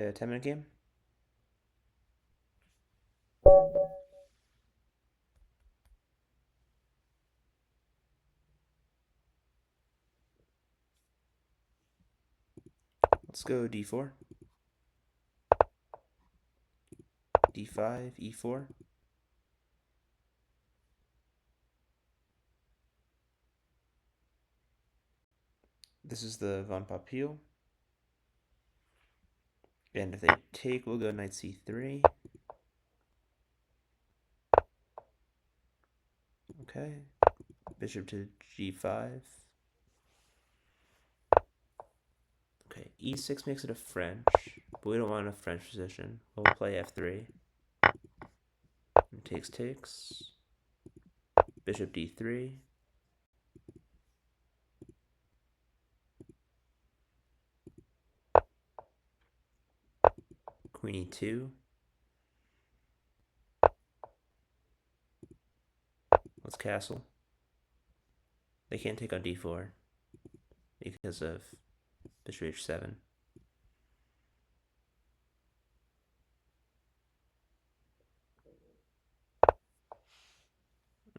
10-minute game. Let's go d4, d5, e4. This is the von Papil. And if they take, we'll go knight c3. Okay. Bishop to g5. Okay, e6 makes it a French, but we don't want a French position. We'll play f3. And takes. Bishop d3. Queen e2. Let's castle. They can't take on d4 because of bishop h7.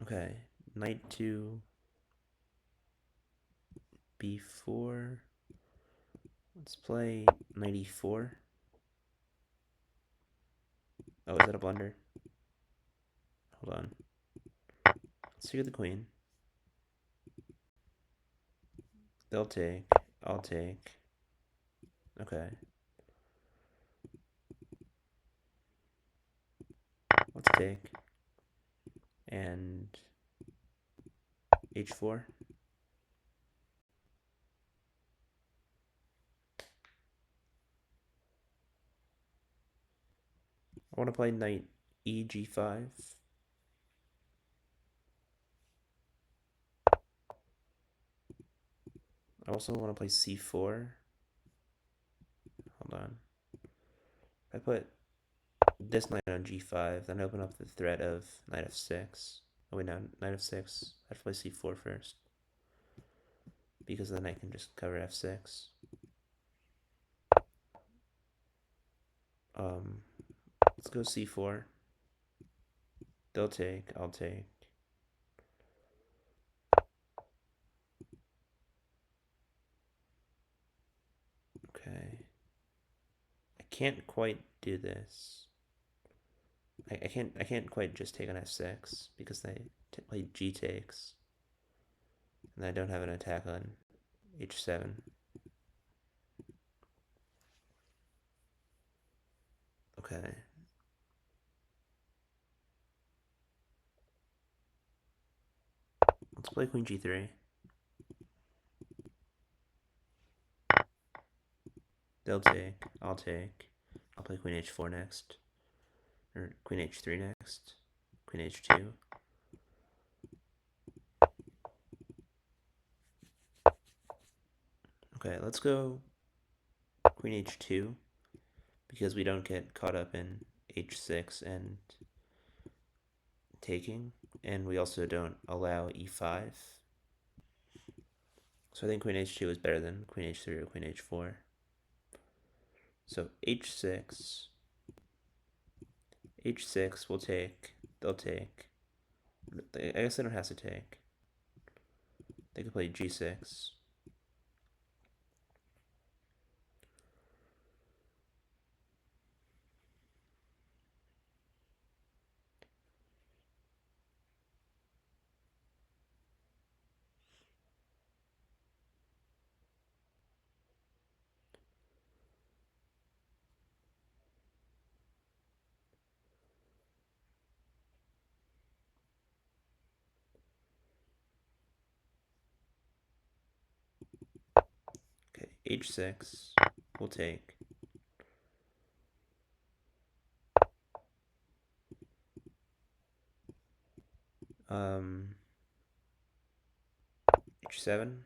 Okay, knight to b4. Let's play knight e4. Oh, is that a blunder? Hold on. Let's secure the queen. They'll take. I'll take. Okay. Let's take. And h4. I want to play knight eg5. I also want to play c4. Hold on. If I put this knight on g5, then open up the threat of knight f6. Oh wait, no, knight f6. I have to play c4 first. Because then I can just cover f6. Let's go c4. They'll take, I'll take. Okay. I can't quite do this. I can't quite just take on f6 because they play g takes. And I don't have an attack on h7. Okay. Let's play queen g3. They'll take, I'll take. I'll play queen h4 next. Or queen h3 next. Queen h2. Okay, let's go queen h2 because we don't get caught up in h6 and taking, and we also don't allow e5. So I think queen h2 is better than queen h3 or queen h4. So h6, h6 will take, they'll take. I guess they don't have to take. They could play g6. Okay, h6 will take. H7.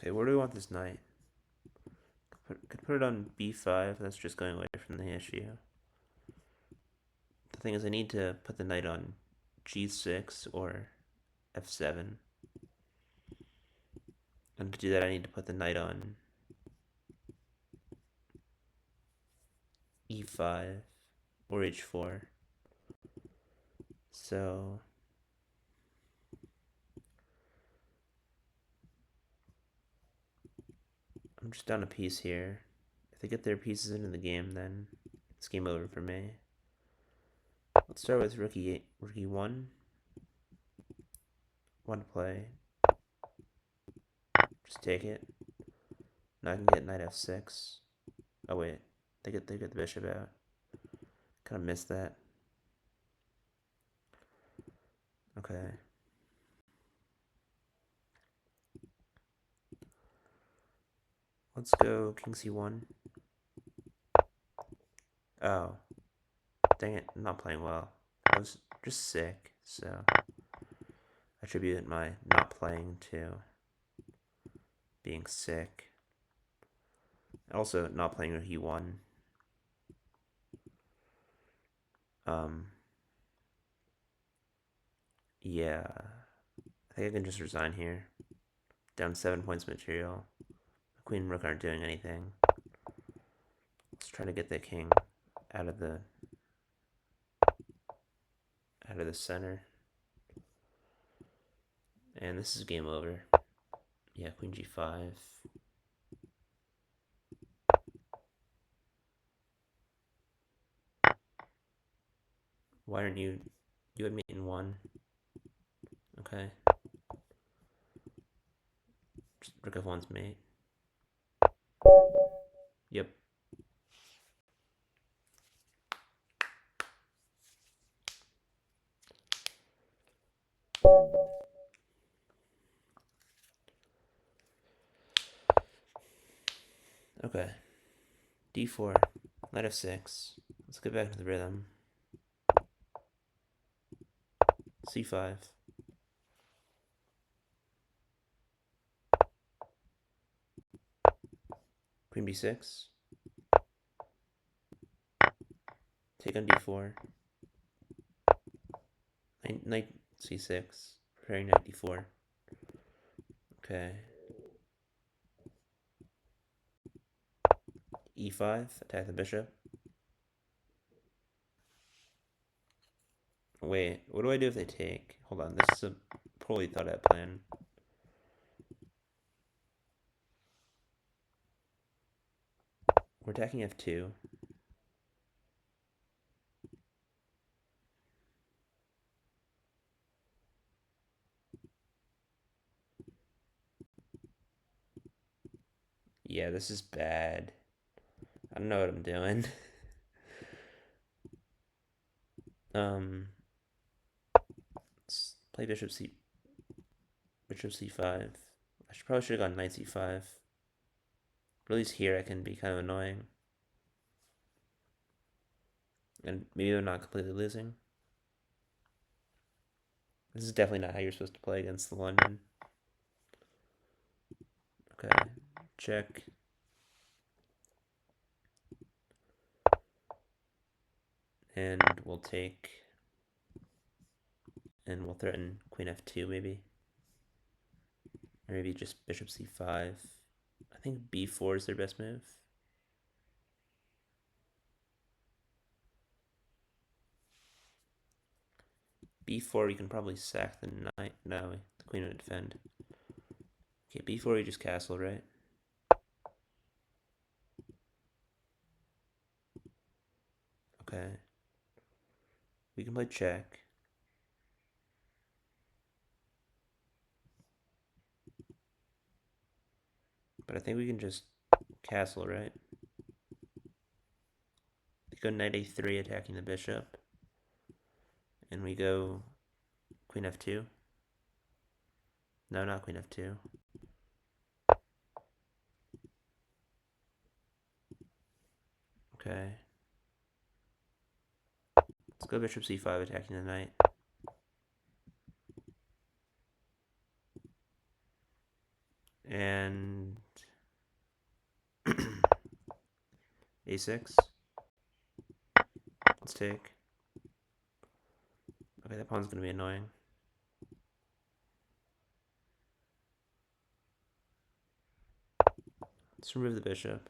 Okay, where do we want this knight? Could put it on b5. That's just going away from the issue. The thing is, I need to put the knight on g6 or f7. And to do that, I need to put the knight on e5 or h4. So I'm just down a piece here. If they get their pieces into the game, then it's game over for me. Let's start with rook e1. One to play. Just take it. Now I can get knight f6. Oh wait, they get the bishop out. Kind of missed that. Okay. Let's go king c1. Oh. Dang it, I'm not playing well. I was just sick, so I attribute my not playing to being sick. Also, not playing rook e1. Yeah. I think I can just resign here. Down 7 points material. Queen and rook aren't doing anything. Let's try to get the king out of the center. And this is game over. Yeah, queen g5. Why aren't you had me in 1? Okay. Just rook f1's mate. Yep. Okay. d4. Knight f6. Let's get back to the rhythm. c5. Queen b6. Take on d4. Knight c6. Preparing knight d4. Okay. e5. Attack the bishop. Wait, what do I do if they take? Hold on, this is a poorly thought out plan. We're attacking f2. Yeah, this is bad. I don't know what I'm doing. Let's play bishop c5. I probably should have gone knight c5. But at least here I can be kind of annoying. And maybe I'm not completely losing. This is definitely not how you're supposed to play against the London. Okay, check. And we'll take, and we'll threaten queen f2 maybe. Or maybe just bishop c5. I think b4 is their best move. b4 you can probably sack the knight. No, the queen would defend. Okay, b4 you just castle, right? Okay. We can play check. But I think we can just castle, right? We go knight a3 attacking the bishop. And we go queen f2. No, not queen f2. Okay. Let's go bishop c5 attacking the knight. And And a6. Let's take. Okay, that pawn's gonna be annoying. Let's remove the bishop.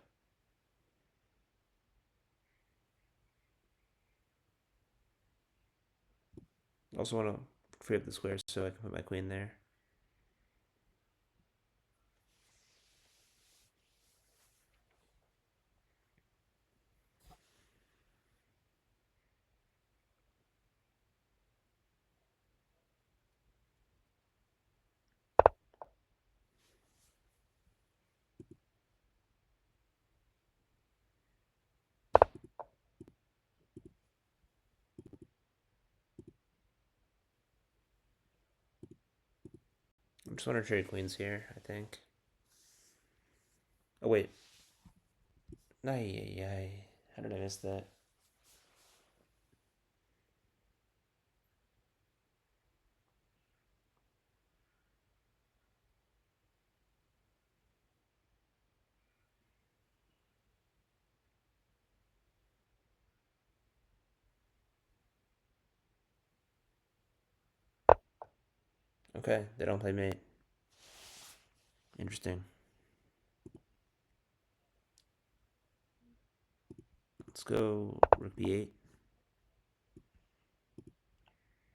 Also want to free up the square so I can put my queen there. I just want to trade queens here, I think. Oh, wait. Ay. How did I miss that? Okay, they don't play mate. Interesting. Let's go rook b8.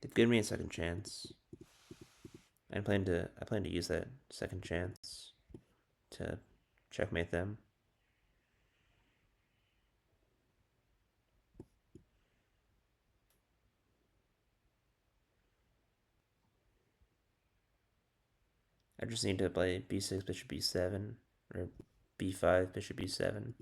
They've given me a second chance. I plan to use that second chance to checkmate them. I just need to play b6, bishop b7, or b5, bishop b7.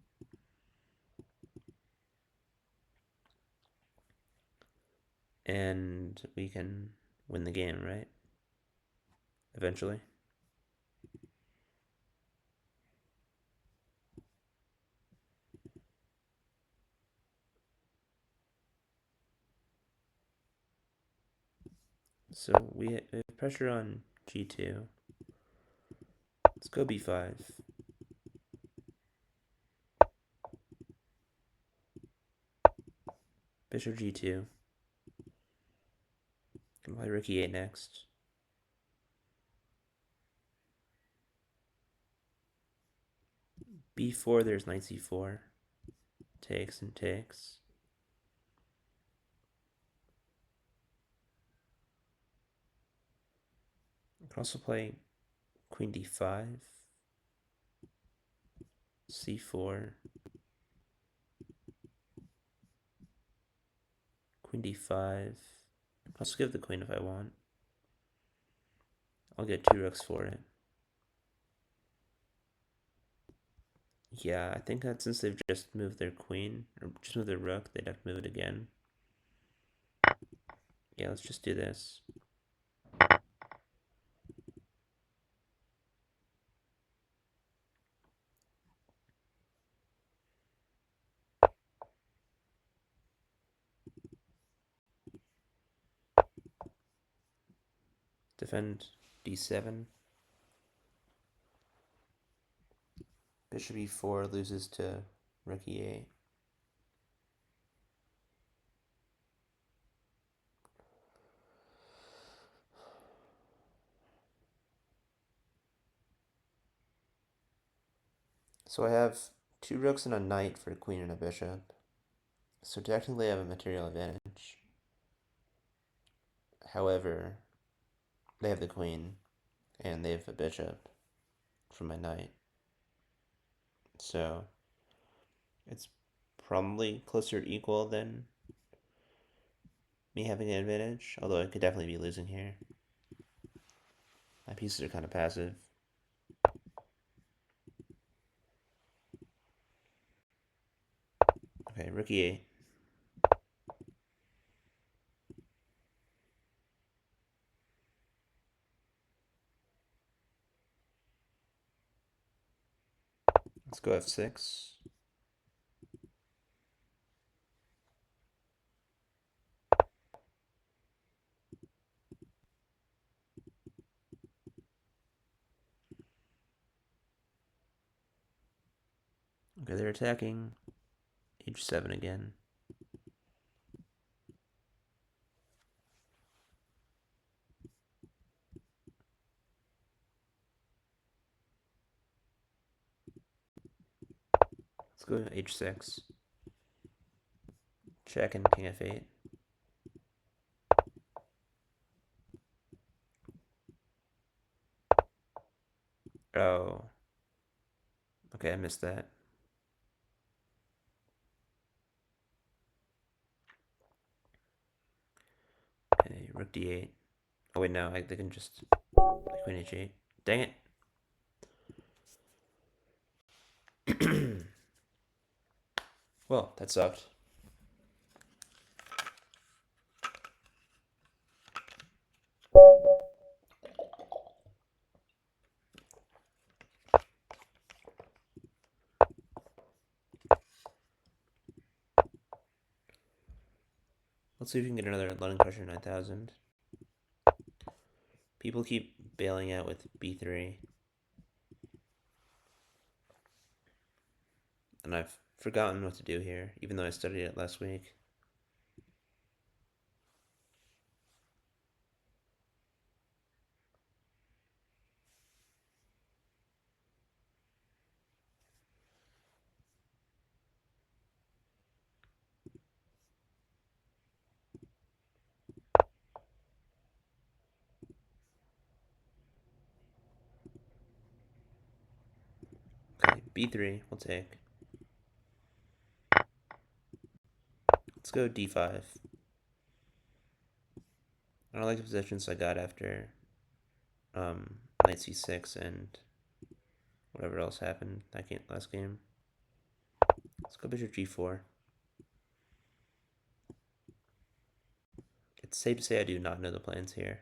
And we can win the game, right? Eventually. So we have pressure on g2. Let's go b5. Bishop g2. Can play rook e8 next. b4, there's knight c4. Takes and takes. I can also play queen d5, c4, queen d5. I can also give the queen if I want. I'll get 2 rooks for it. Yeah, I think that since they've just moved their queen, or just moved their rook, they'd have to move it again. Yeah, let's just do this. Defend d7. Bishop e4 loses to rook e8. So I have 2 rooks and a knight for a queen and a bishop. So technically I have a material advantage. However, they have the queen and they have a bishop for my knight. So it's probably closer to equal than me having an advantage, although I could definitely be losing here. My pieces are kind of passive. Okay, rook e8. Let's go f6. Okay, they're attacking. H7 again. Let's go H6. Check and King F8. Oh. Okay, I missed that. Okay, Rook D8. Oh wait, no, they can just Queen H8. Dang it. Well, that sucked. Let's see if we can get another London Crusher 9000. People keep bailing out with B3. And I've forgotten what to do here, even though I studied it last week. Okay, B3, we'll take. Let's go D5. I don't like the positions I got after knight C6 and whatever else happened that last game. Let's go bishop G4. It's safe to say I do not know the plans here.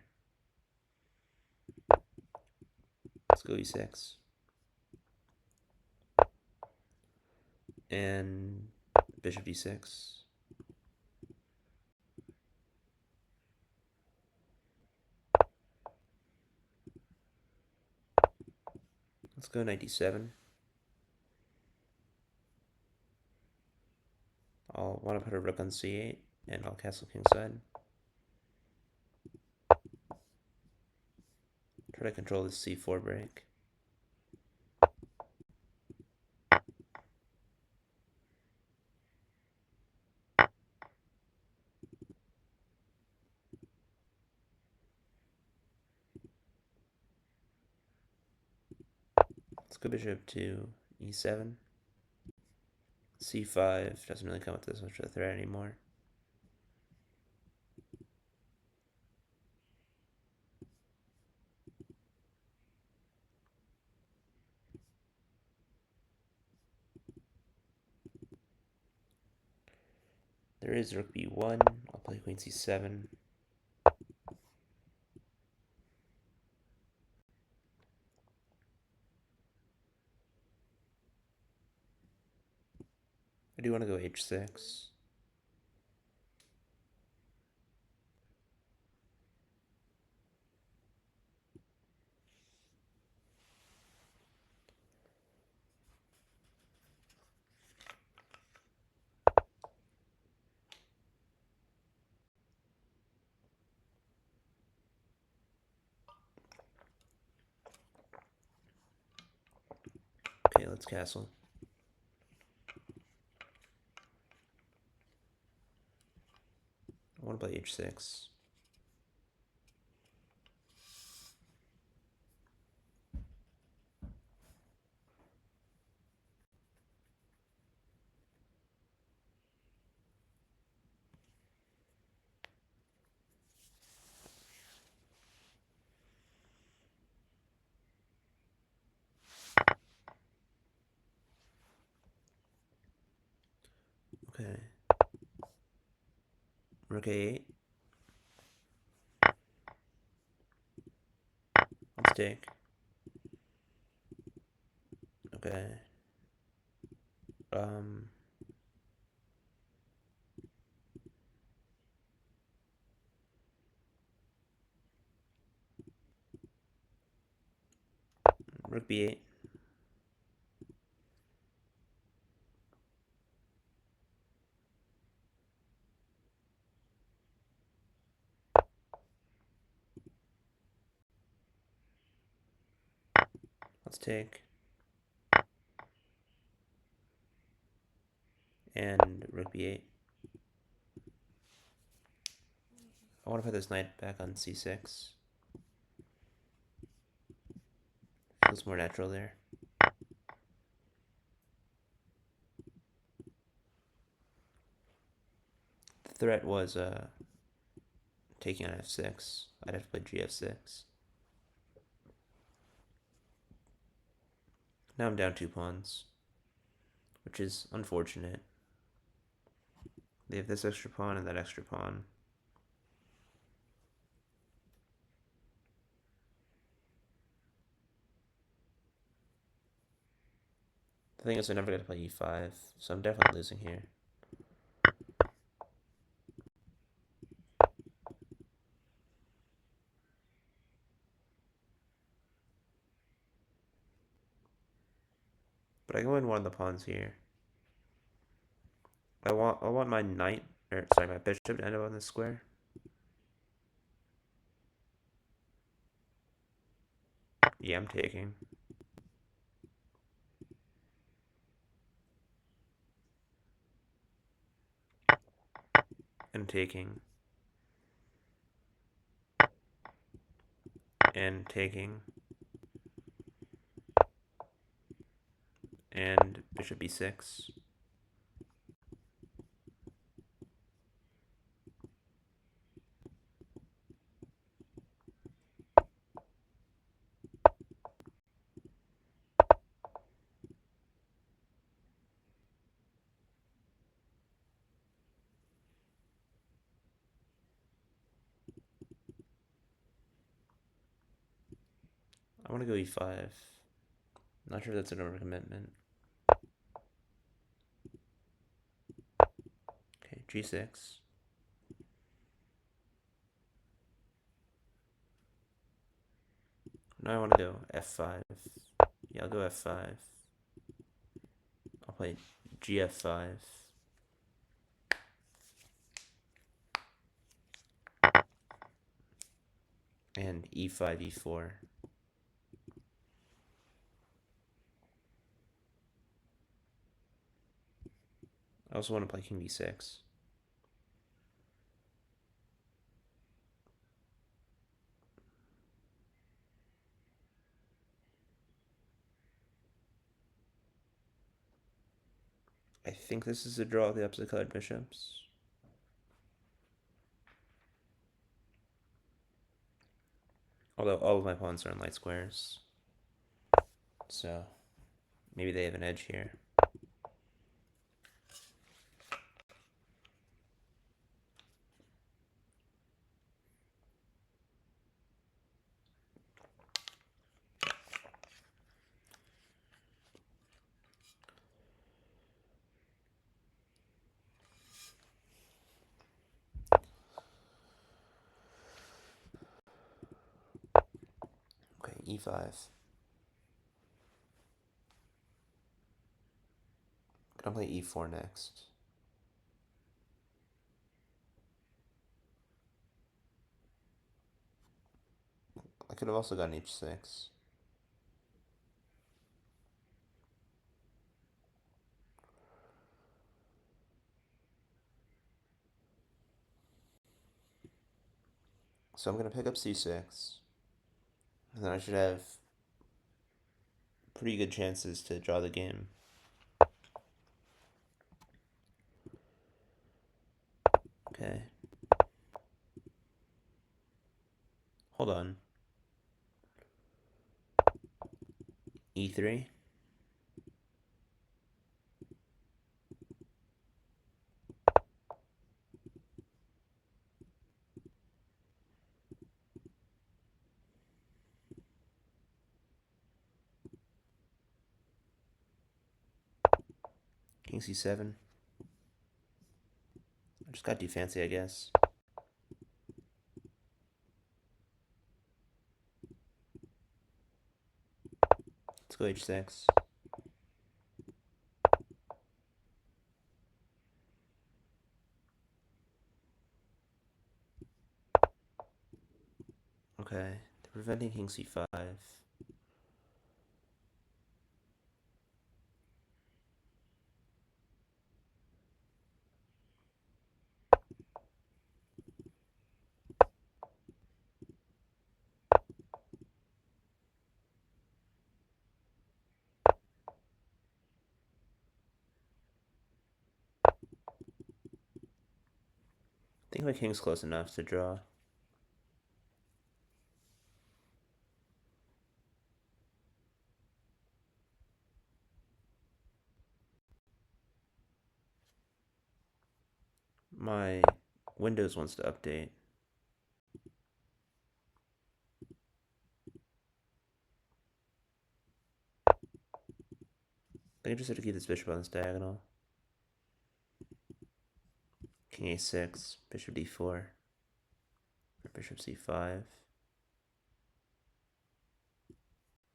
Let's go E6. And bishop D6. Let's go knight D7. I'll want to put a rook on C8, and I'll castle kingside. Try to control this C4 break. Let's go bishop to E7. C5 doesn't really come with this much of a threat anymore. There is rook B1. I'll play queen C7. I do want to go H6. Okay, let's castle. I want to play H6. Okay. Rook A8. Let's take. Okay. Um. Rook B8. take. And rook b8. I want to put this knight back on c6. Feels more natural there. The threat was taking on f6. I'd have to play gf6. Now I'm down 2 pawns, which is unfortunate. They have this extra pawn and that extra pawn. The thing is, I never get to play e5, so I'm definitely losing here. But I can win one of the pawns here. I want my knight, or sorry, my bishop to end up on this square. Yeah, I'm taking. And taking. And taking. And bishop b6. I want to go e5. Not sure if that's an overcommitment. Okay, g6. Now I want to go f5. Yeah, I'll go f5. I'll play gf5. And e5, e4. I also want to play king d6. I think this is a draw of the opposite colored bishops. Although all of my pawns are in light squares. So maybe they have an edge here. Okay, e5. Gonna play e4 next. I could have also gone h6. So I'm gonna pick up c6. And then I should have pretty good chances to draw the game. Okay. Hold on. e3. King c7. I just got too fancy, I guess. Let's go h6. Okay, they're preventing king c5. think my king's close enough to draw. My Windows wants to update. I think I just have to keep this bishop on this diagonal. King a6, bishop d4, or bishop c5.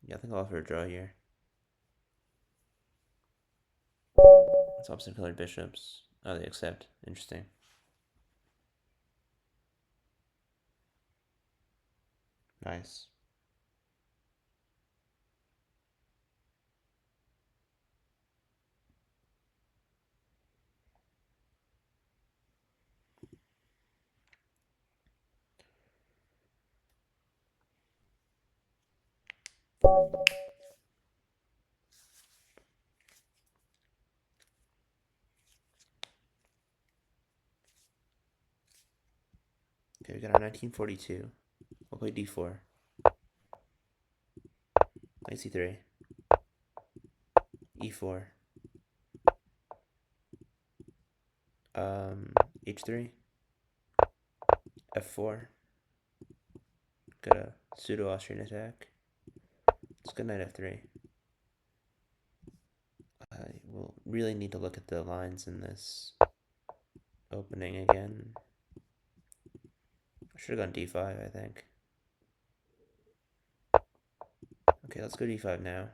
Yeah, I think I'll offer a draw here. It's opposite colored bishops. Oh, they accept. Interesting. Nice. Okay, we got our 1942. We'll play d4. Knight c3. e4. h3. f4. Got a pseudo-Austrian attack. Let's go knight f3. I will really need to look at the lines in this opening again. I should have gone d5, I think. Okay, let's go d5 now.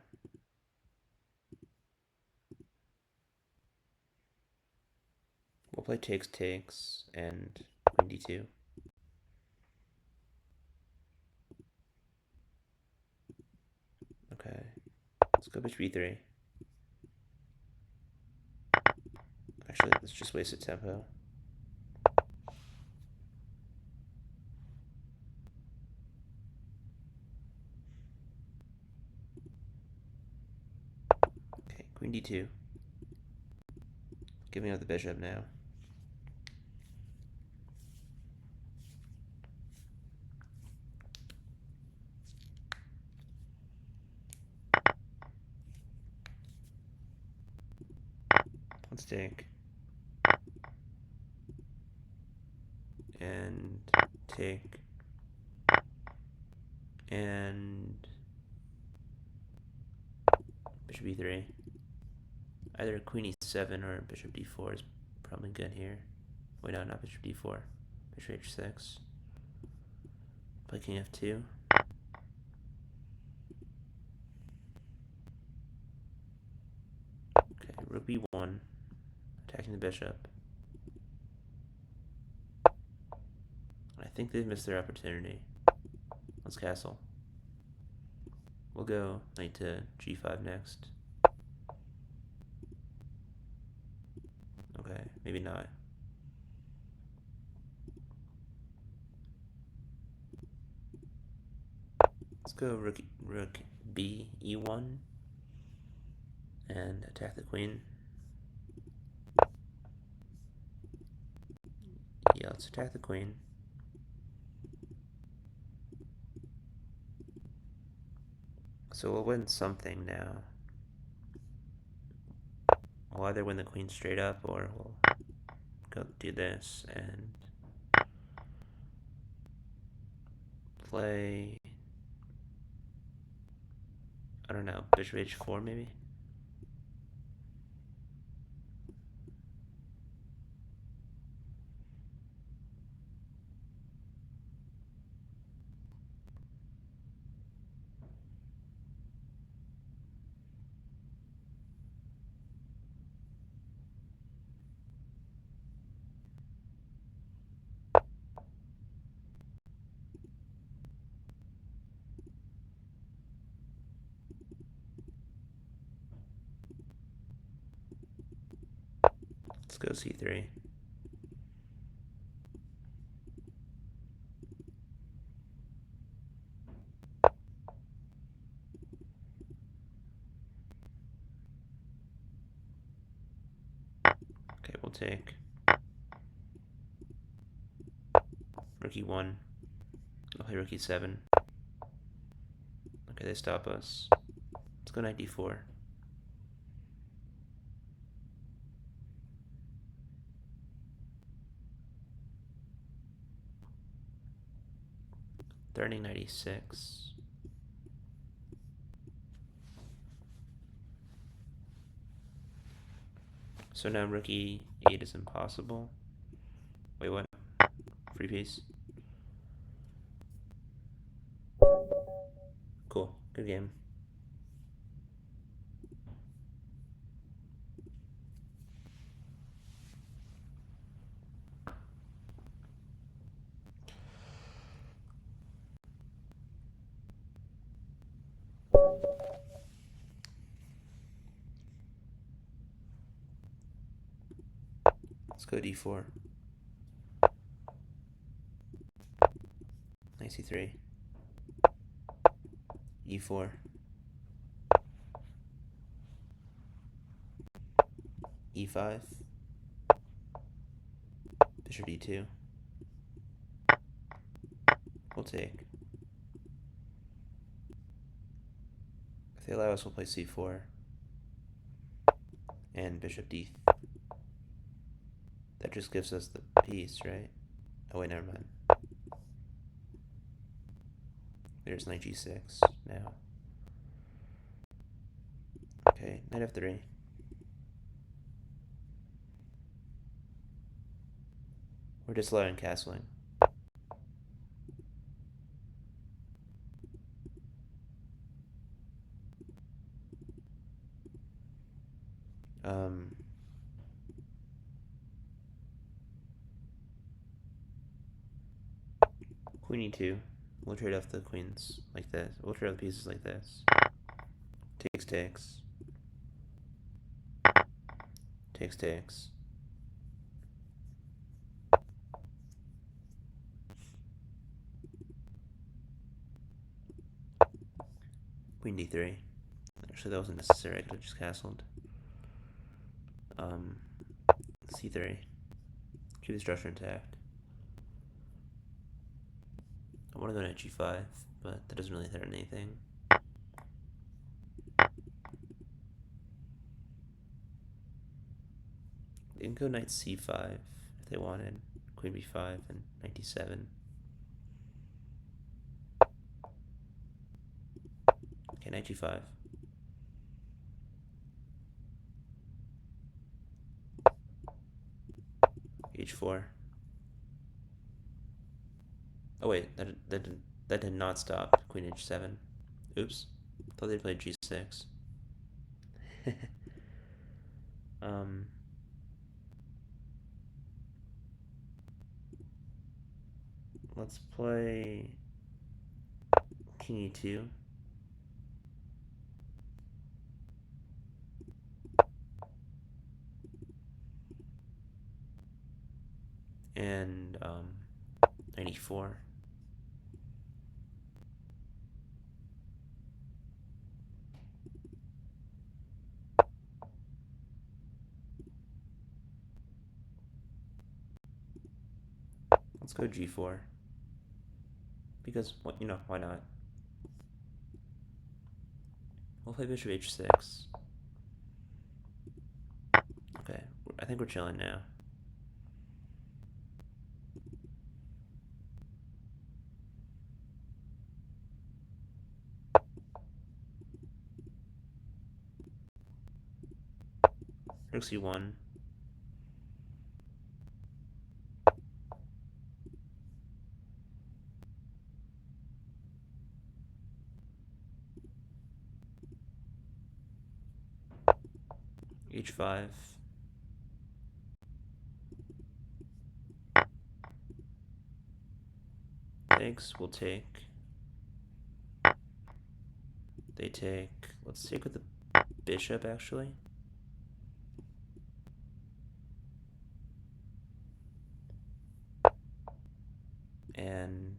We'll play takes and queen d2. Okay, let's go bishop e3. Actually, let's just waste a tempo. Okay, queen d2. Giving up the bishop now. Let's take. And take. And bishop e3. Either queen e7 or bishop d4 is probably good here. Wait, no, not bishop d4. Bishop h6. Play king f2. Okay, rook b1. Attacking the bishop. I think they've missed their opportunity. Let's castle. We'll go knight to g5 next. Okay, maybe not. Let's go rook b e1 and attack the queen. Yeah, let's attack the queen. So we'll win something now. We'll either win the queen straight up or we'll go do this and play, I don't know, bishop h4 maybe? Let's go c3. Okay, we'll take. Rook e1. I'll play rook e7. Okay, they stop us. Let's go knight d4. Threatening knight e6. So now rook e8 is impossible. Wait, what? Free piece. Cool. Good game. Let's go d4. Knight c3. e4. e5. Bishop d2. We'll take. If they allow us, we'll play c4. And bishop d. That just gives us the piece, right? Oh wait, never mind. There's knight g6 now. Okay, knight f3. We're disallowing castling. Queen e2. We'll trade off the queens like this. We'll trade off the pieces like this. Takes, takes. Takes, takes. Queen d3. Actually, that wasn't necessary. I could have just castled. C3. Keep the structure intact. I want to go knight g5, but that doesn't really threaten anything. They can go knight c5 if they wanted. Queen b5 and knight d7. Okay, knight g5. h4. Oh wait, that did not stop queen h7. Oops. Thought they played g6. Let's play king e2. And 94. Let's go g4. Because, why not? We'll play bishop h6. Okay, I think we're chilling now. Rook c1. h5. Takes, we'll take. They take. Let's take with the bishop, actually. And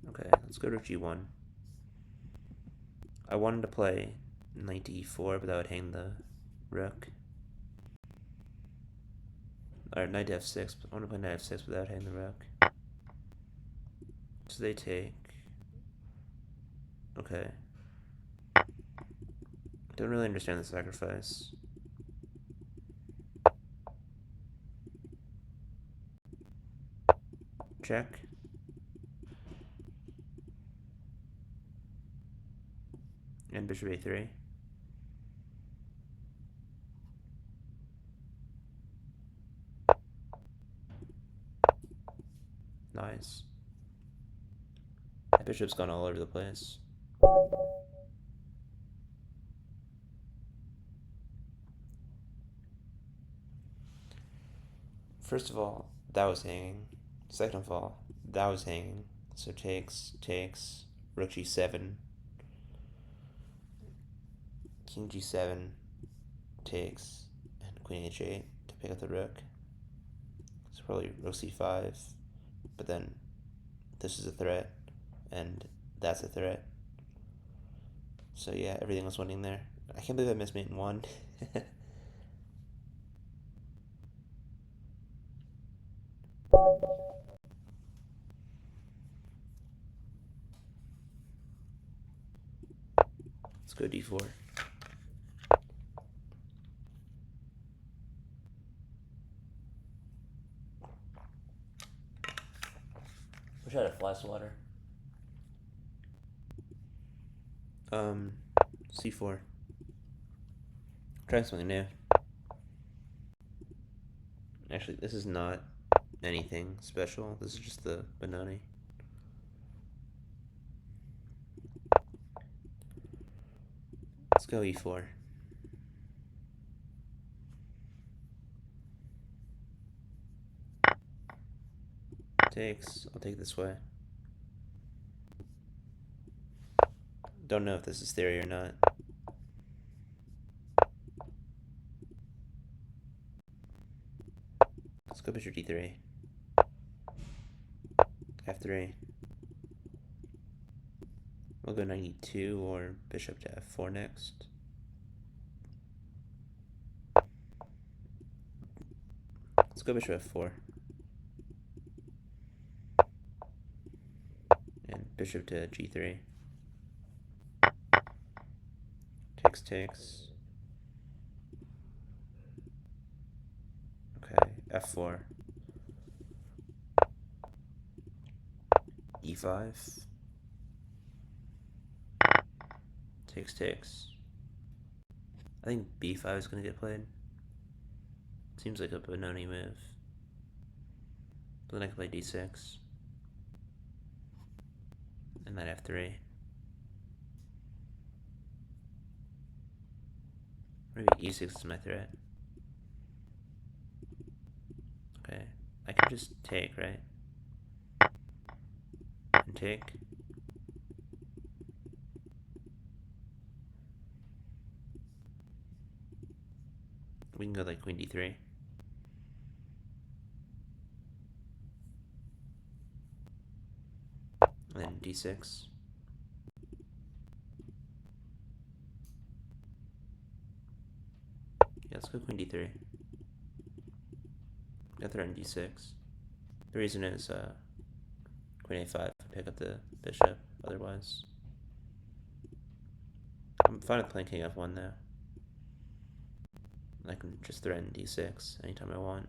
okay, let's go to g1. I wanted to play knight to e4, but that would hang the rook. Or knight to f6. I want to play knight f6 without hitting the rook. So they take. Okay. Don't really understand the sacrifice. Check. And bishop a3. Nice. That bishop's gone all over the place. First of all, that was hanging. Second of all, that was hanging. So takes, rook g7, king g7, takes, and queen h8 to pick up the rook. So probably rook c5, but then this is a threat, and that's a threat. So yeah, everything was winning there. I can't believe I missed mate in one. Let's go d4. Wish I had a fly swatter. C4. Try something new. Actually, this is not anything special. This is just the Benoni. Let's go e4. Takes. I'll take this way. Don't know if this is theory or not. Let's go bishop d3. f3. We'll go knight e2 or bishop to f4 next. Let's go bishop f4. And bishop to g3. Takes. Okay, f4. e5. Takes. I think b5 is going to get played. Seems like a Benoni move. But then I can play d6. And then f3. Maybe e6 is my threat. Okay. I can just take, right? And take. We can go like queen d3. And then d6. Yeah, let's go queen d3. Go threaten d6. The reason is queen a5 pick up the bishop otherwise. I'm fine with playing king f1 though. I can just threaten d6 anytime I want.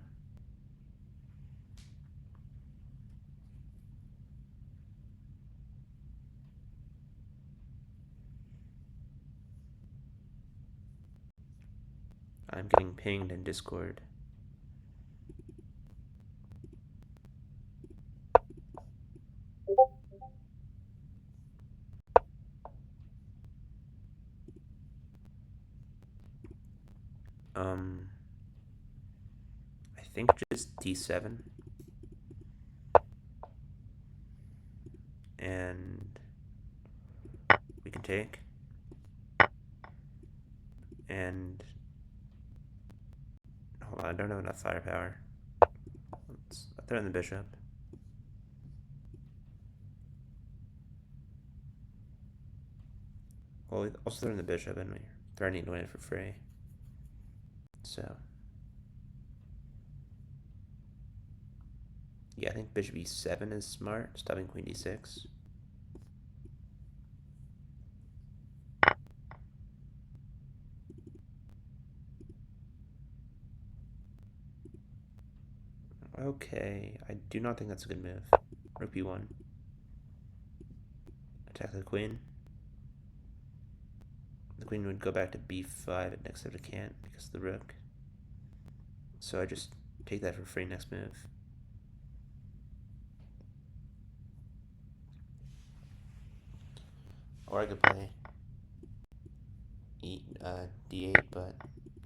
I'm getting pinged in Discord. I think just d7. And we can take. And hold on, I don't have enough firepower. Let's throw in the bishop. Well, we also threatened the bishop, and we're threatening to win it for free. So, yeah, I think bishop e7 is smart, stopping queen d6. Okay, I do not think that's a good move. Rook b1. Attack the queen. The queen would go back to b5 except it can't because of the rook. So I just take that for free next move. Or I could play d8, but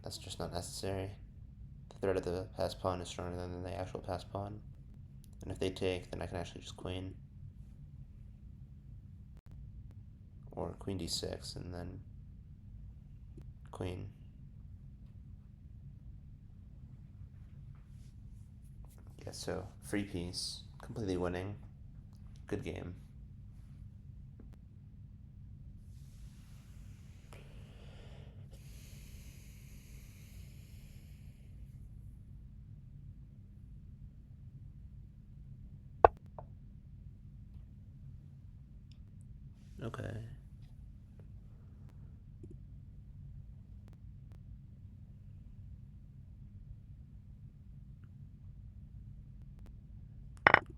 that's just not necessary. The threat of the passed pawn is stronger than the actual passed pawn. And if they take, then I can actually just queen. Or queen d6, and then queen. Yeah, so free piece, completely winning. Good game. Okay.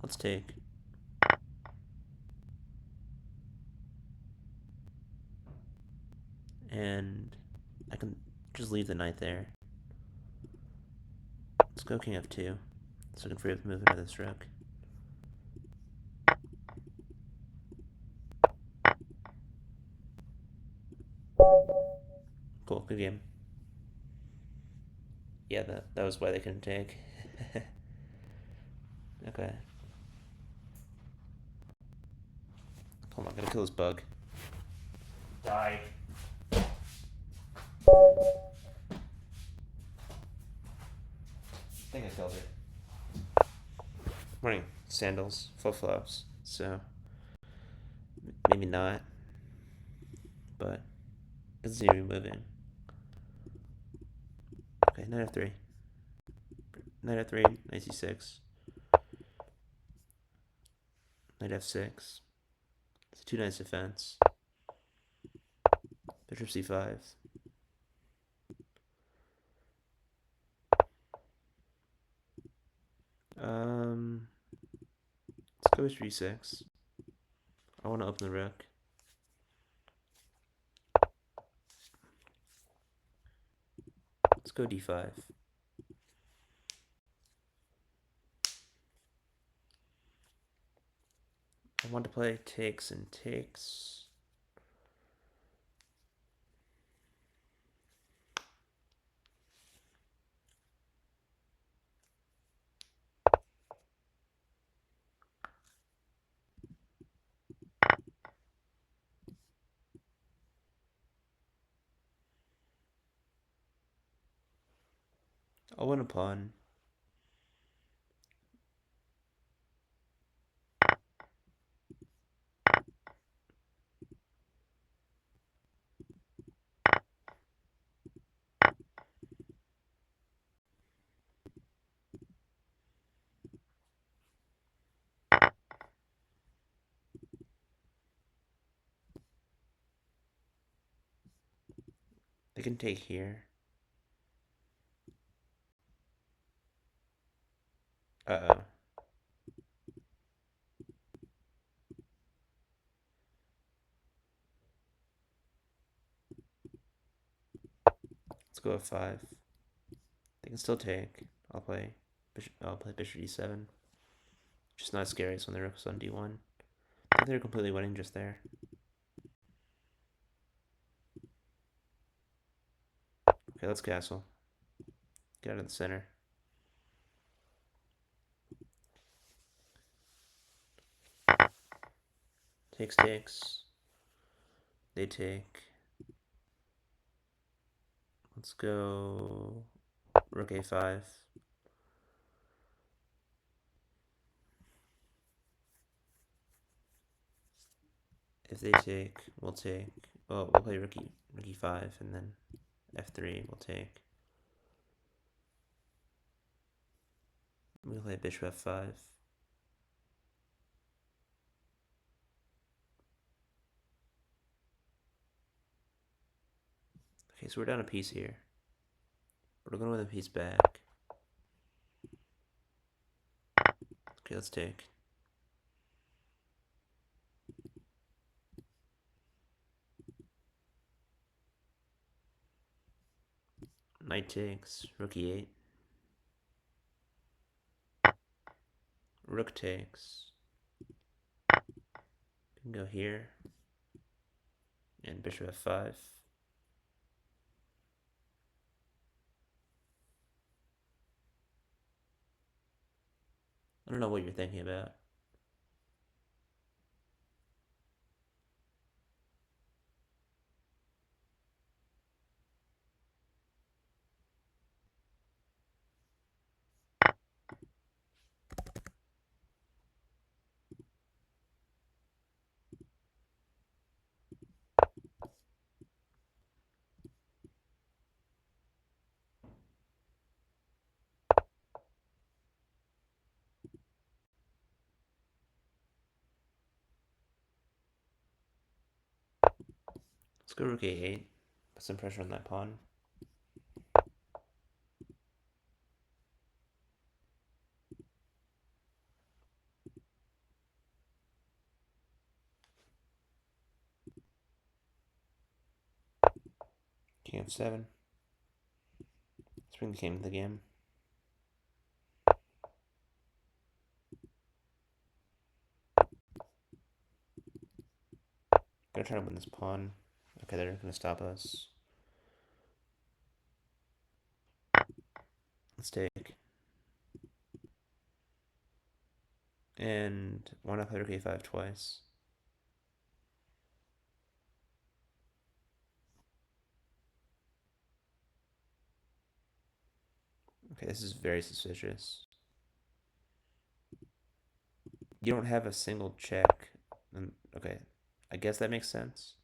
Let's take. And I can just leave the knight there. Let's go king f2. So I can free up the movement of this rook. Cool, good game. Yeah, that was why they couldn't take. Okay. Hold on, I'm gonna kill this bug. Die. I think I killed her. Wearing sandals, flip-flops, so maybe not. But doesn't seem to be moving. Okay, knight f3. Knight f3, knight c6. Knight f6. It's a 2 knights defense. Bishop c5. Let's go bishop e6. I want to open the rook. Let's go d5. I want to play takes and takes. I'll win a pawn. They can take here. Uh-oh. Let's go f5. They can still take. I'll play bishop d7. Just not scary, so when the rook's on d1. I think they're completely winning just there. Okay, let's castle. Get out of the center. Takes, takes. They take. Let's go rook a5. If they take, we'll take. Oh, we'll play rook e5, and then f3 we'll take. We'll play bishop f5. Okay, so we're down a piece here. We're gonna win the piece back. Okay, let's take. Knight takes, rook e8. Rook takes. Can go here. And bishop f5. I don't know what you're thinking about. Let's go rook a8. Put some pressure on that pawn. King f7. Let's bring the king into the game. Gonna try to win this pawn. Okay, they're gonna stop us. Let's take. And why not play rook a5 twice? Okay, this is very suspicious. You don't have a single check. Okay, I guess that makes sense.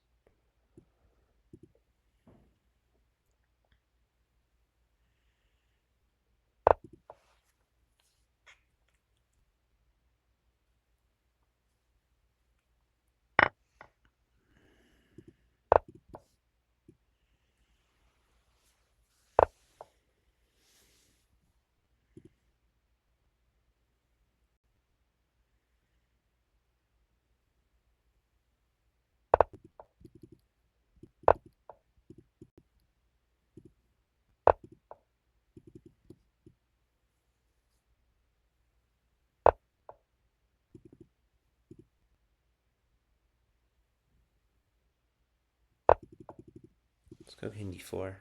Let's go king d4.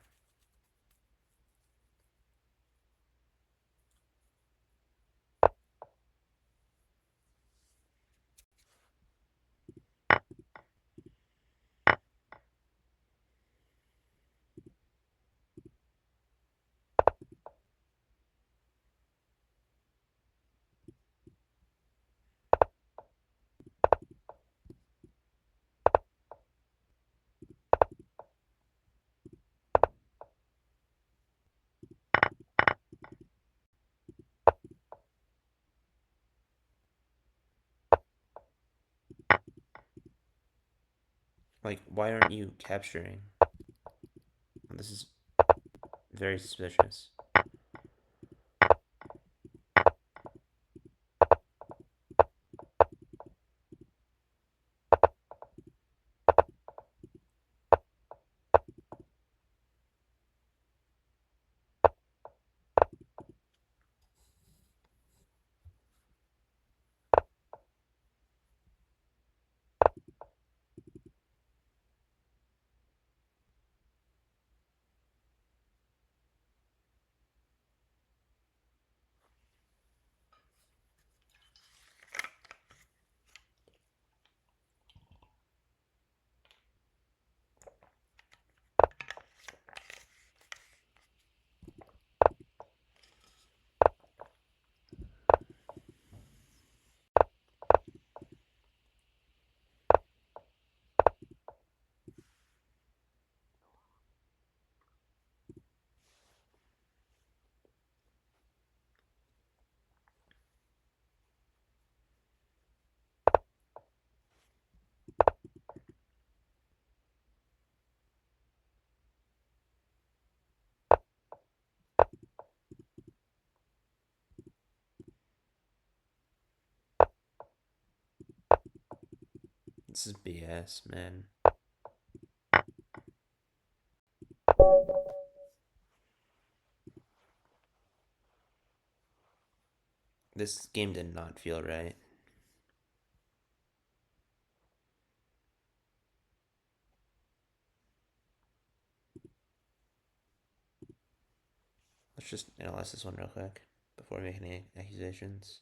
Like, why aren't you capturing? This is very suspicious. This is BS, man. This game did not feel right. Let's just analyze this one real quick before we make any accusations.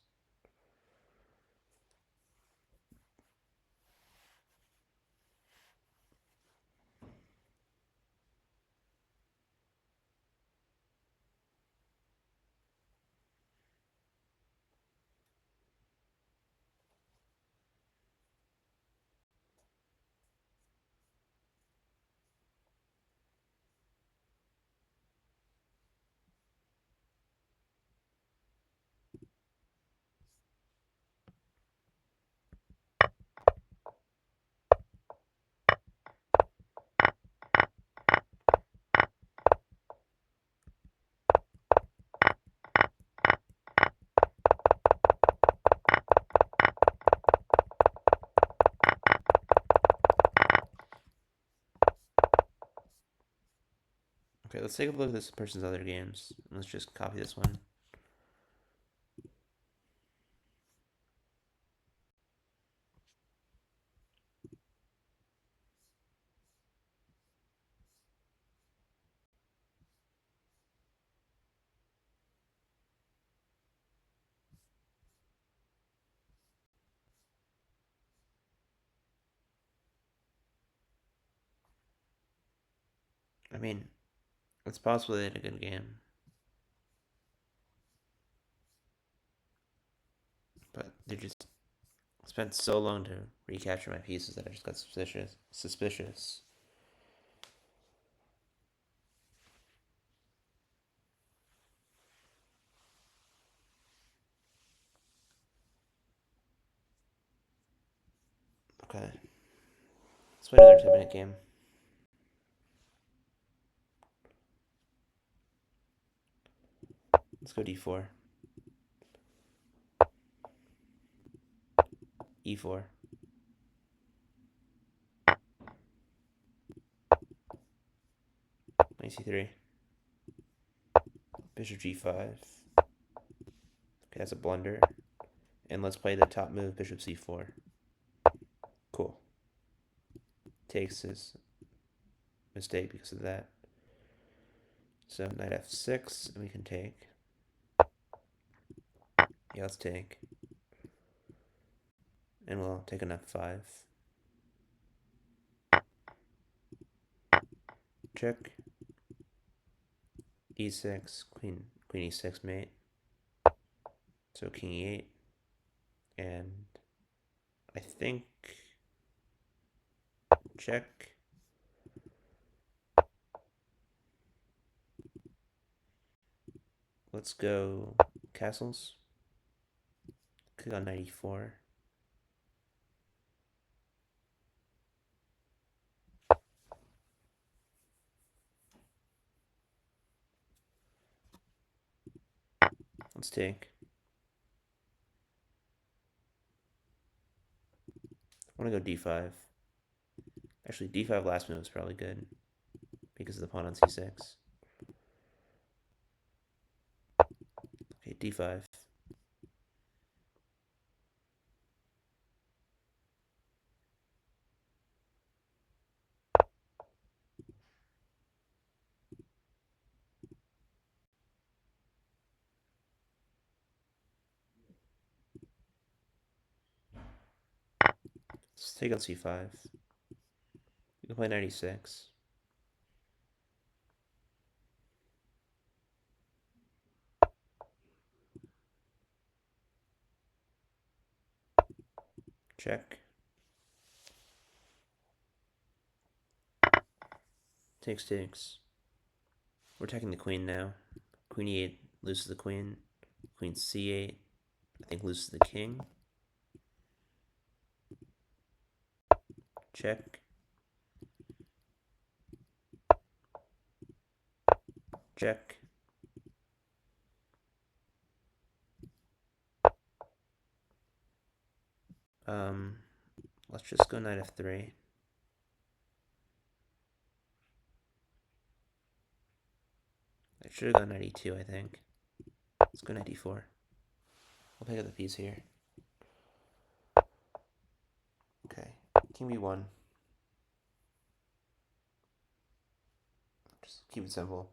Okay, let's take a look at this person's other games. Let's just copy this one. I mean, it's possible they had a good game, but they just spent so long to recapture my pieces that I just got suspicious. Okay. Let's play another 10-minute game. Let's go d4. e4. Knight c3. Bishop g5. Okay, that's a blunder. And let's play the top move, bishop c4. Cool. Takes his mistake because of that. So knight f6, and we can take. Yeah, let's take. And we'll take an f5. Check. e6, queen e6 mate. So king e8. And I think check. Let's go castles. Click on 94. Let's take. I want to go d5. Actually, d5 last move is probably good because of the pawn on c6. Okay, d5. Let's take on c5. You can play 96. Check. Takes. We're attacking the queen now. Queen e8 loses the queen. Queen c8, I think, loses the king. Check. Check. Let's just go knight f3. I should have gone knight e2, I think. Let's go knight d4. I'll pick up the piece here. Okay, king b1. Just keep it simple.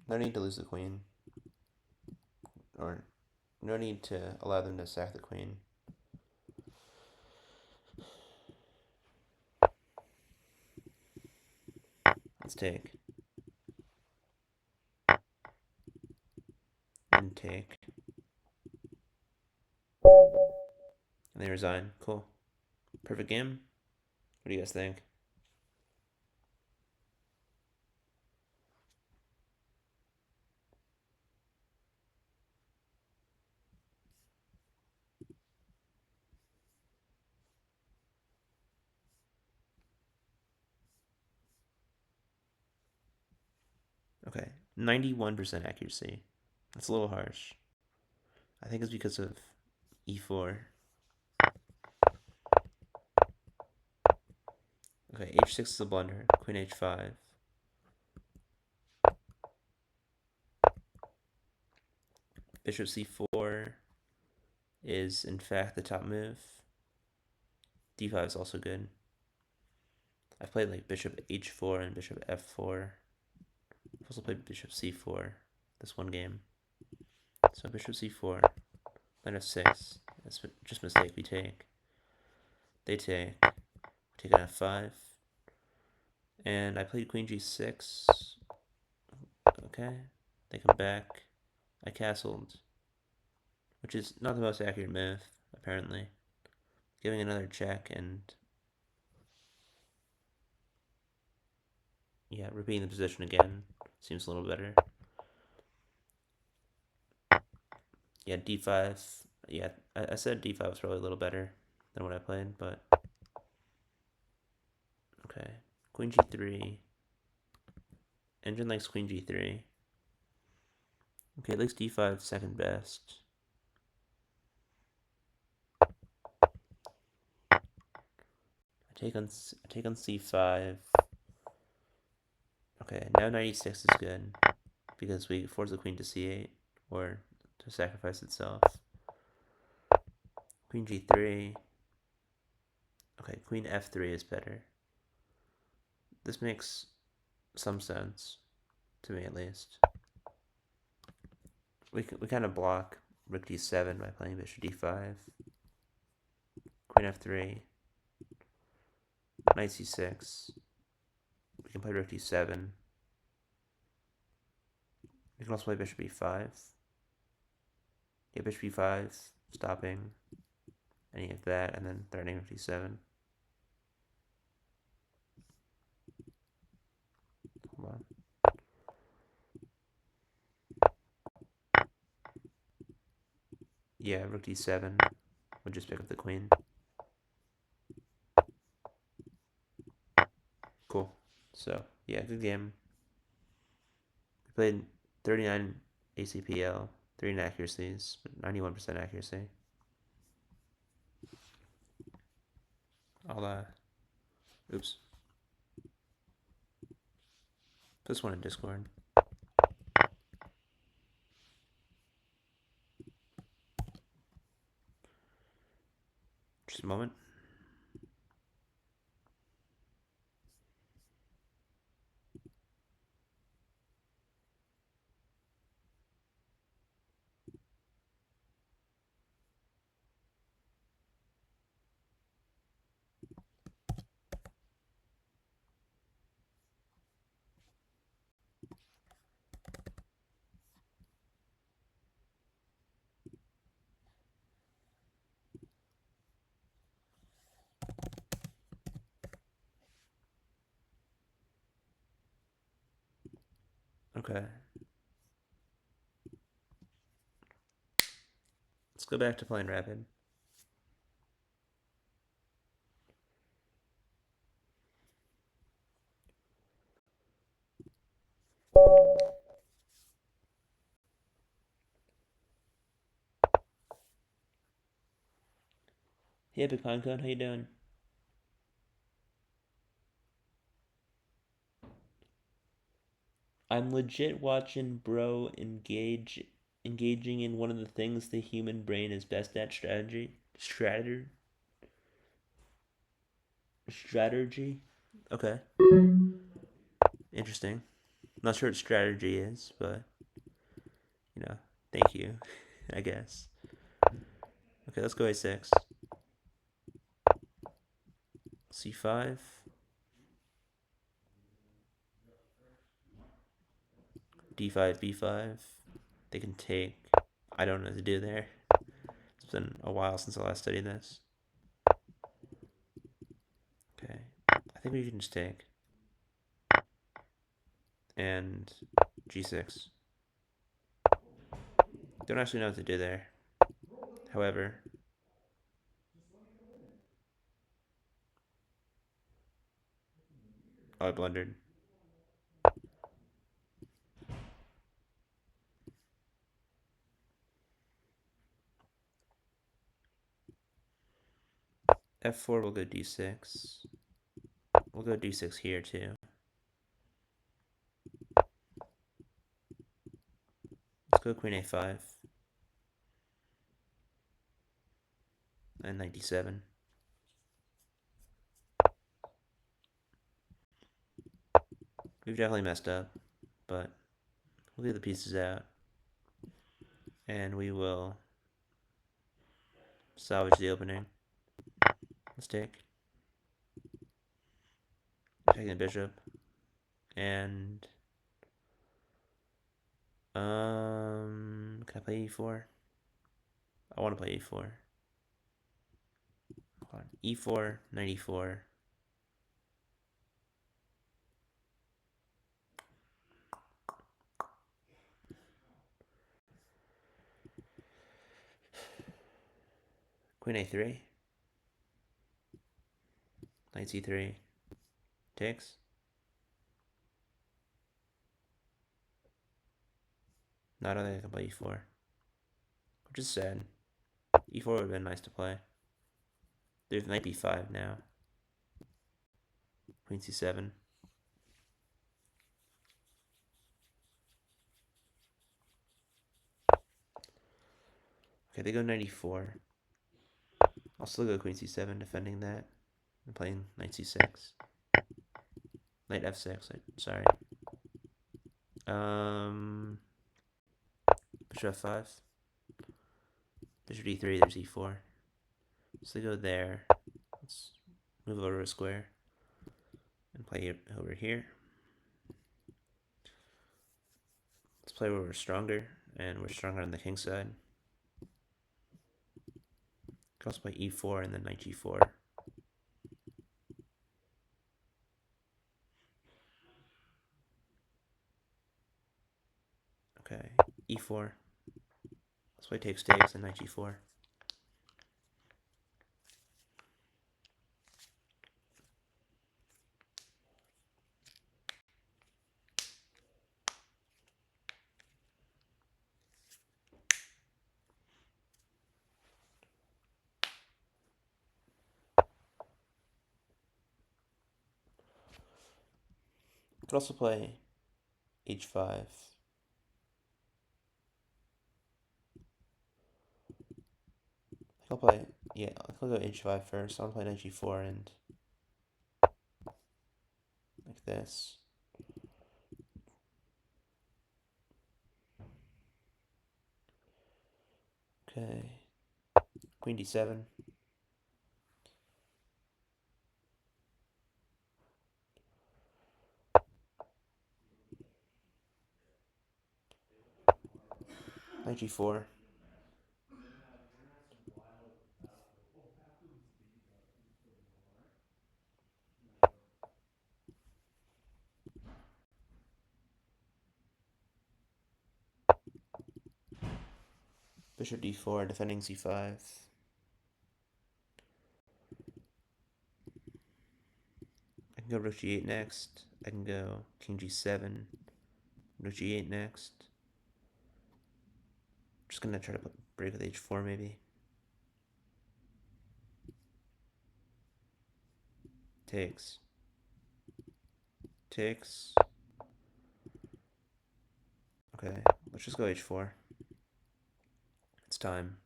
No need to lose the queen. Or no need to allow them to sack the queen. Let's take. And take. And they resign. Cool. Perfect game. What do you guys think? Okay, 91% accuracy. That's a little harsh. I think it's because of e4. Okay, h6 is a blunder. Queen h5. Bishop c4 is in fact the top move. d5 is also good. I've played like bishop h4 and bishop f4. I've also played bishop c4 this one game. So bishop c4, knight f6. That's just a mistake we take. They take. Take an f5. And I played queen g6. Okay. They come back. I castled. Which is not the most accurate move, apparently. Giving another check and... yeah, repeating the position again seems a little better. Yeah, d5. Yeah, I said d5 was probably a little better than what I played, but... okay. Queen g3. Engine likes queen g3. Okay, at least d5 second best. I take on c5. Okay, now knight e6 is good because we force the queen to c8 or to sacrifice itself. Queen g3. Okay, queen f3 is better. This makes some sense to me, at least. We kind of block rook d7 by playing bishop d5. Queen f3. Knight c6. We can play rook d7. We can also play bishop e5. Yeah, bishop e5, stopping any of that, and then threatening rook d7. Hold on. Yeah, rook d7 would just pick up the queen. Cool. So, yeah, good game. We played 39 ACPL, 3 inaccuracies, but 91% accuracy. I'll, oops. Put this one in Discord. Just a moment. Okay. Let's go back to playing Rapid. Hey, Big Pine Cone, how you doing? I'm legit watching bro engaging in one of the things the human brain is best at, strategy. Okay, interesting. Not sure what strategy is, but you know, thank you, I guess. Okay, let's go a6. c5. d5, b5. They can take. I don't know what to do there. It's been a while since I last studied this. Okay, I think we can just take. And g6. Don't actually know what to do there. However, oh, I blundered. f4 will go d6. We'll go d6 here too. Let's go queen a5. And knight d7. We've definitely messed up, but we'll leave the pieces out. And we will salvage the opening. Let's take. Taking the bishop. And can I play e4? I want to play e4. Hold on. e4, knight e4. Queen a3. Knight c3. Takes. Not only I can play e4. Which is sad. e4 would have been nice to play. There's knight b5 now. Queen c7. Okay, they go knight e4. I'll still go queen c7, defending that. I'm playing knight c6. Knight f6, sorry. Bishop f5. Bishop d3, there's e4. So they go there. Let's move over a square and play it over here. Let's play where we're stronger, and we're stronger on the king side. Can also play e4 and then knight g4. Okay, e4. Let's play takes and knight g4. Could also play h5. I'll play, yeah, I'll go h5 first. I'll play knight g4 and like this. Okay, queen d7. Knight g4. Bishop d4, defending c5. I can go rook g8 next. I can go king g7. Rook g8 next. Just gonna try to break with h4 maybe. Takes. Takes. Okay, let's just go h4. It's time.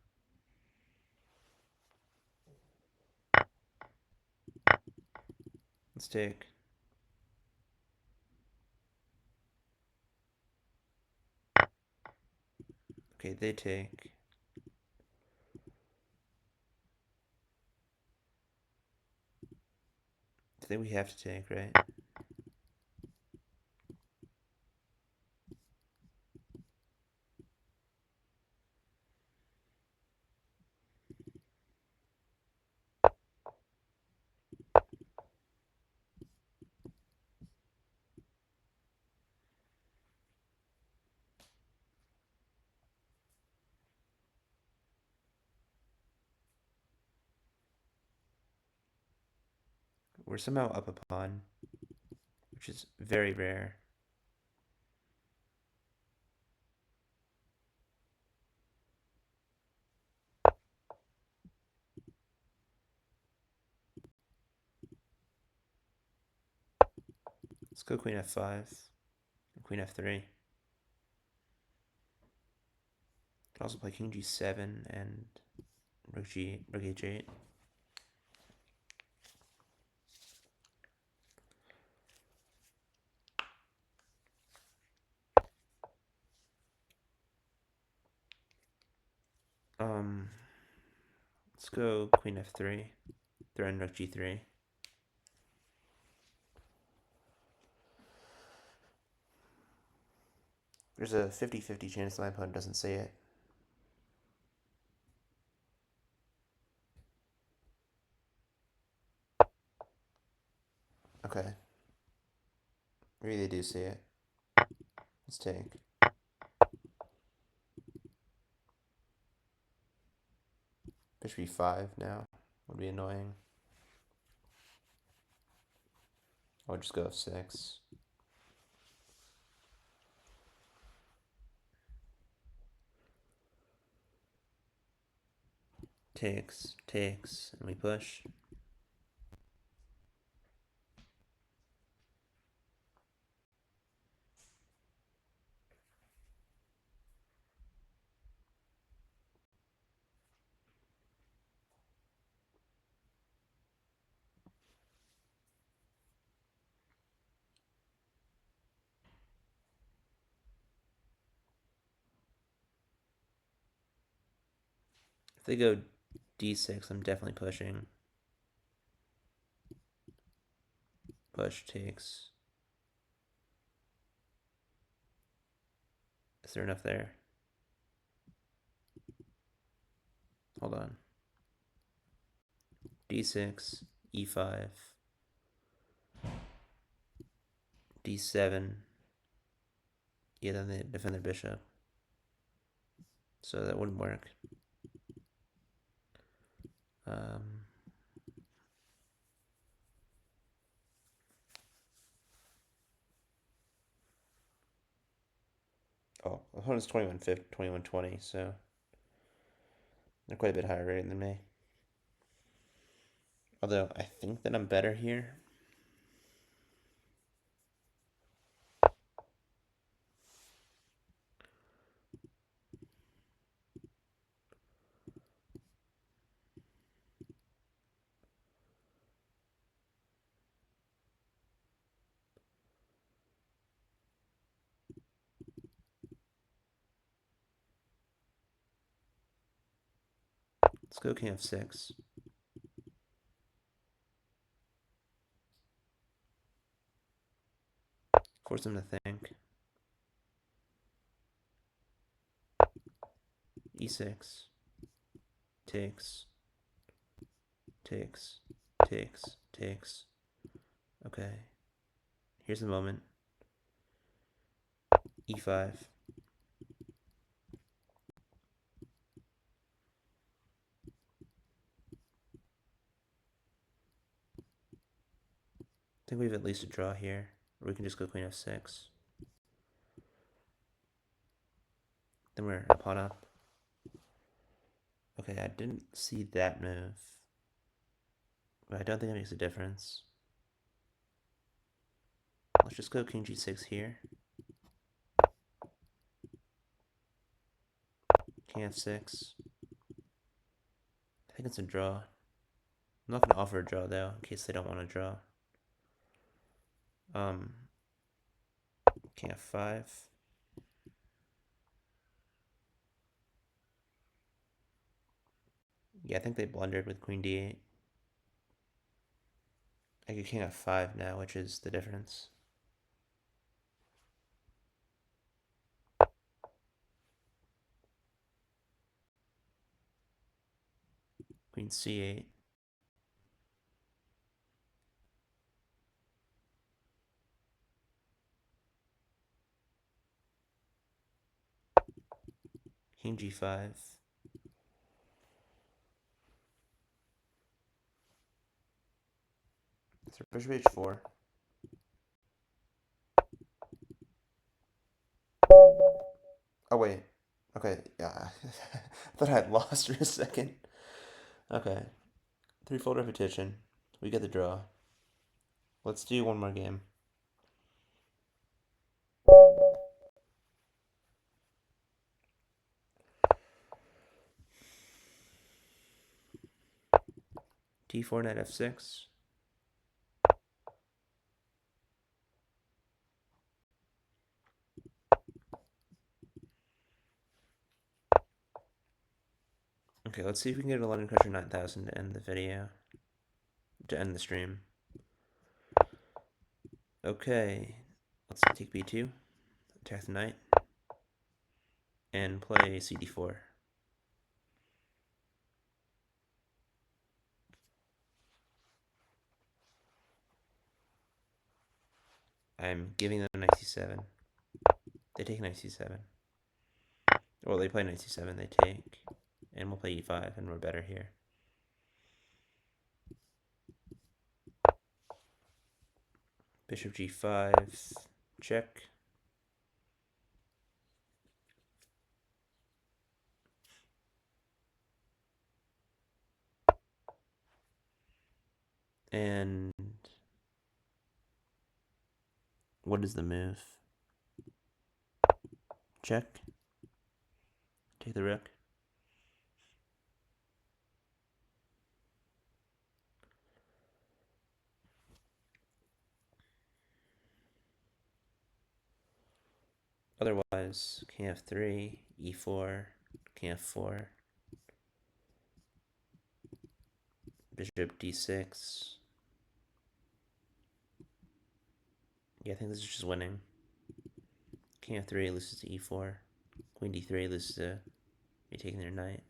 Let's take. Okay, they take. I think we have to take, right? We're somehow up a pawn, which is very rare. Let's go queen f5, queen f3. Could also play king g7 and rook h8. Let's go queen f3, throw in rook g3. There's a 50-50 chance my opponent doesn't see it. Okay. Maybe they do see it. Let's take. Bishop e5 now would be annoying. I would just go f6. Takes, and we push. If they go d6, I'm definitely pushing. Push, takes. Is there enough there? Hold on. d6, e5, d7. Yeah, then they defend their bishop. So that wouldn't work. Oh, opponent's 2150, 2120, so they're quite a bit higher rated than me. Although I think that I'm better here. Let's go king f6. Force him to think. e6. Takes. Takes. Takes. Takes. Okay. Here's the moment. e5. I think we have at least a draw here. Or we can just go queen f6. Then we're a pawn up. Okay, I didn't see that move. But I don't think it makes a difference. Let's just go king g6 here. King f6. I think it's a draw. I'm not going to offer a draw, though, in case they don't want to draw. King f5. Yeah, I think they blundered with queen d8. I get king f5 now, which is the difference. Queen c8. King g5. So bishop h4. Oh, wait. Okay, yeah. I thought I had lost for a second. Okay. Threefold repetition. We get the draw. Let's do one more game. d4, knight f6. Okay, let's see if we can get a London Crusher 9000 to end the video. To end the stream. Okay, let's take b2, attack the knight, and play cd4. I'm giving them knight c7. They take knight c7. Well, they play knight c7, they take, and we'll play e5, and we're better here. Bishop g5, check. And what is the move? Check. Take the rook. Otherwise, king f3, e4, king f4, bishop d6. Yeah, I think this is just winning. King f3 loses to e4. Queen d3 loses to me taking their knight.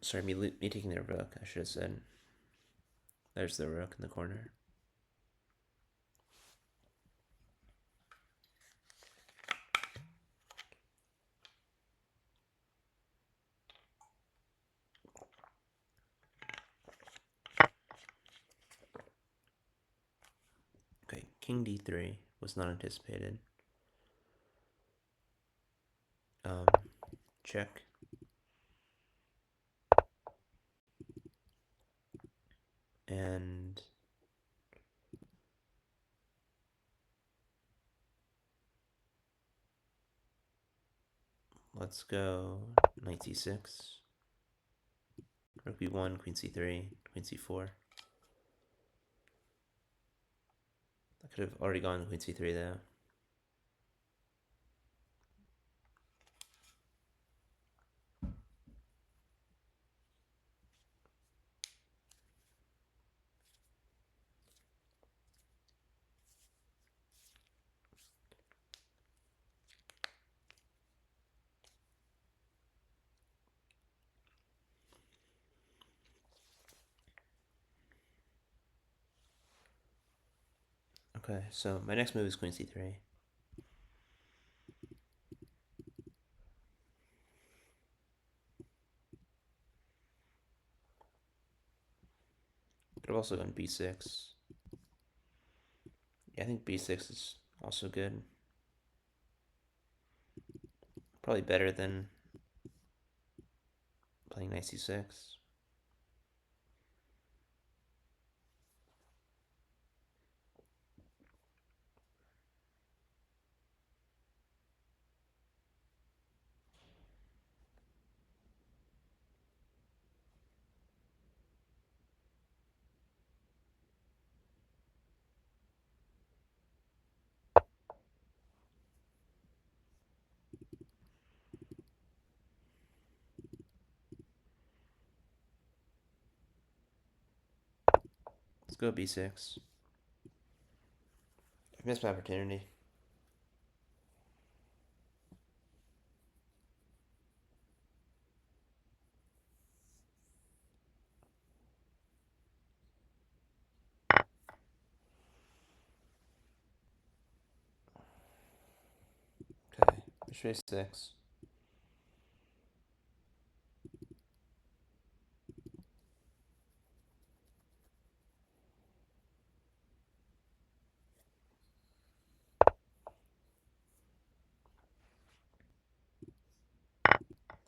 Sorry, me taking their rook, I should have said. There's the rook in the corner. Okay, king d3 was not anticipated. Check. And let's go knight c6. Rook b1, queen c3, queen c4. I could have already gone queen c3 though. Okay, so my next move is queen c3. Could have also gone b6. Yeah, I think b6 is also good. Probably better than playing knight c6. Let's go b6. I missed my opportunity. Okay, bishop a6.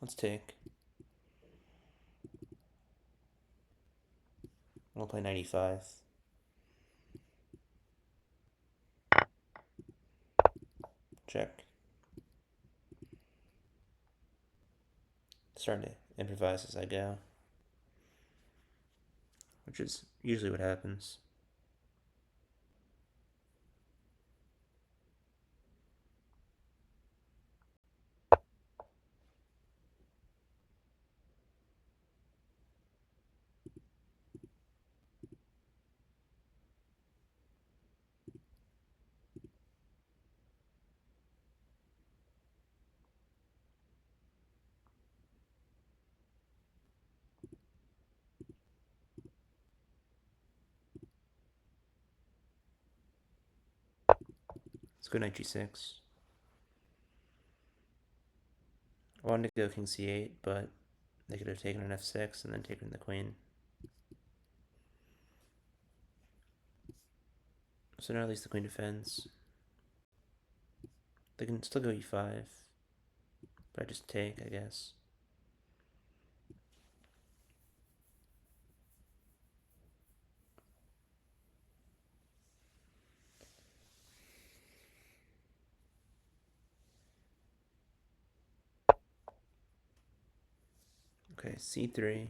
Let's take. We'll play 95. Check. Starting to improvise as I go, which is usually what happens. Let's go knight g6. I wanted to go king c8, but they could have taken an f6 and then taken the queen. So now at least the queen defends. They can still go e5, but I just take, I guess. Okay, c3.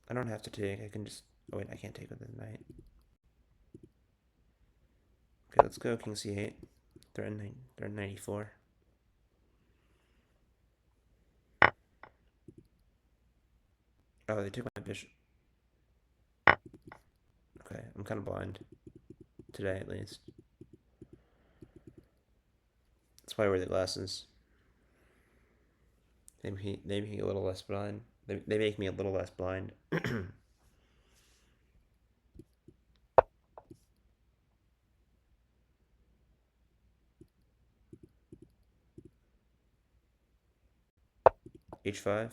I don't have to take, I can just... Oh wait, I can't take with the knight. Okay, let's go king c8. Threaten 94. Oh, they took my bishop. Okay, I'm kind of blind. Today, at least. That's why I wear the glasses. They make me a little less blind. They make me a little less blind. h5.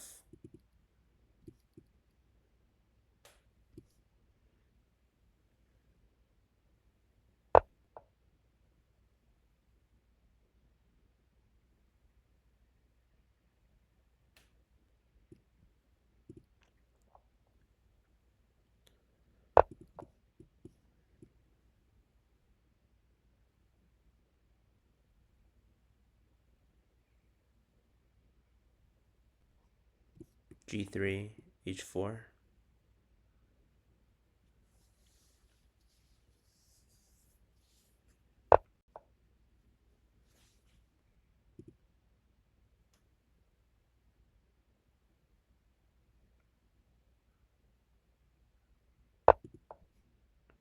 g3, h4.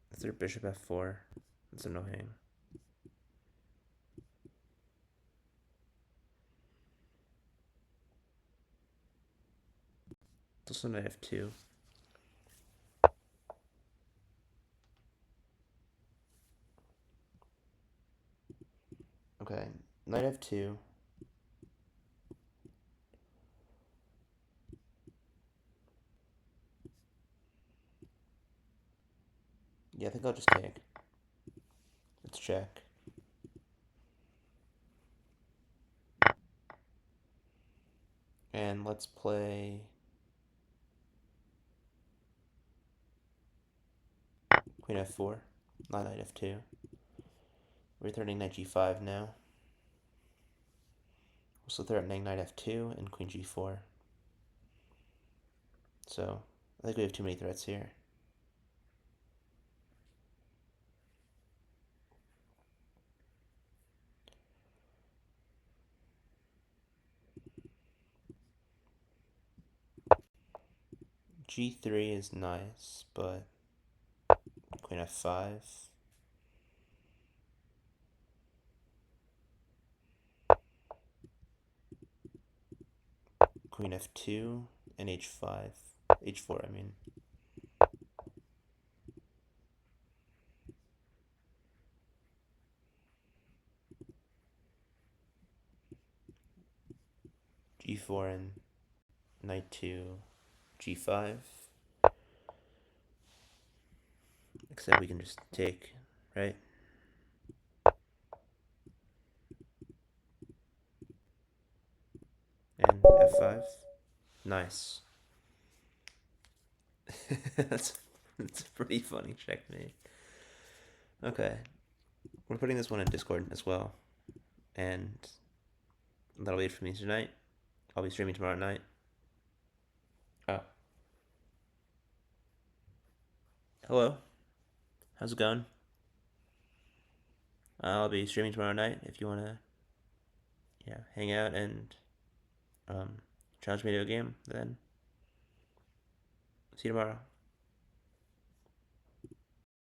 That's their bishop f4. That's annoying. It's also knight f2. Okay, knight f2. Yeah, I think I'll just take. Let's check. And let's play queen f4, not knight f2. We're threatening knight g5 now. Also threatening knight f2 and queen g4. So, I think we have too many threats here. g3 is nice, but queen f5. Queen f2 and h5. h4, I mean. g4 and knight to g5. Except we can just take, right? And f5. Nice. that's a pretty funny checkmate. Okay. We're putting this one in Discord as well. And that'll be it for me tonight. I'll be streaming tomorrow night. Oh. Hello. How's it going? I'll be streaming tomorrow night if you wanna hang out and challenge me to a game, then see you tomorrow.